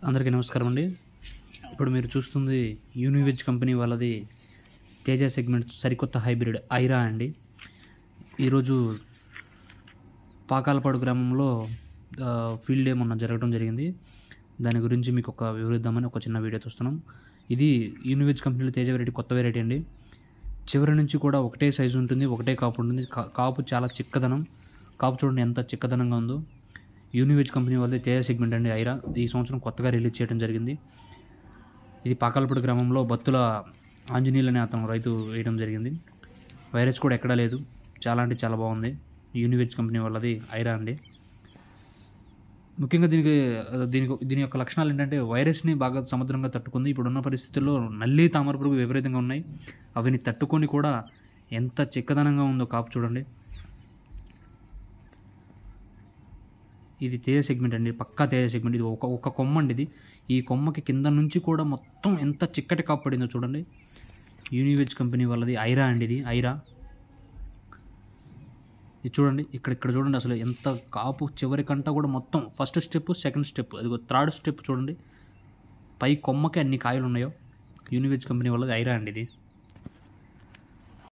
అందరికీ నమస్కారం అండి. ఇప్పుడు మీరు చూస్తుంది యూనివెజ్ కంపెనీ వాళ్ళది తేజ సెగ్మెంట్ సరికొత్త హైబ్రిడ్ ఐరా అండి. ఈరోజు పాకాలపాడు గ్రామంలో ఫీల్డ్ డే మొన్న జరగడం జరిగింది. దాని గురించి మీకు వివరిద్దామని ఒక చిన్న వీడియో చూస్తున్నాం. ఇది యూనివెజ్ కంపెనీలో తేజ వెరైటీ, కొత్త వెరైటీ అండి. చివరి నుంచి కూడా ఒకటే సైజు ఉంటుంది, ఒకటే కాపు ఉంటుంది. కాపు చాలా చిక్కదనం. కాపు చూడండి ఎంత చిక్కదనంగా ఉందో. యూనివెజ్ కంపెనీ వాళ్ళది తేజ సెగ్మెంట్ అండి ఐరా. ఈ సంవత్సరం కొత్తగా రిలీజ్ చేయడం జరిగింది. ఇది పాకాలపాడు గ్రామంలో బత్తుల ఆంజనేయులు అనే అతను రైతు వేయడం జరిగింది. వైరస్ కూడా ఎక్కడా లేదు. చాలా అంటే చాలా బాగుంది. యూనివెజ్ కంపెనీ వాళ్ళది ఐరా అండి. ముఖ్యంగా దీని యొక్క లక్షణాలు ఏంటంటే, వైరస్ని బాగా సముద్రంగా తట్టుకుంది. ఇప్పుడున్న పరిస్థితుల్లో నల్లి, తామర పురుగు విపరీతంగా ఉన్నాయి. అవిని తట్టుకొని కూడా ఎంత చిక్కదనంగా ఉందో కాపు చూడండి. ఇది తేజ సెగ్మెంట్ అండి, పక్కా తేజ సెగ్మెంట్. ఇది ఒక కొమ్మ అండి. ఈ కొమ్మకి కింద నుంచి కూడా మొత్తం ఎంత చిక్కటి కాపు పడిందో చూడండి. యూనివెజ్ కంపెనీ వాళ్ళది ఐరా అండి. ఇది ఐరా. ఇది చూడండి, ఇక్కడ చూడండి అసలు ఎంత కాపు. చివరి కంట కూడా మొత్తం ఫస్ట్ స్టెప్, సెకండ్ స్టెప్, అది థర్డ్ స్టెప్ చూడండి. పై కొమ్మకి అన్ని కాయలు ఉన్నాయో. యూనివెజ్ కంపెనీ వాళ్ళది ఐరా అండి ఇది.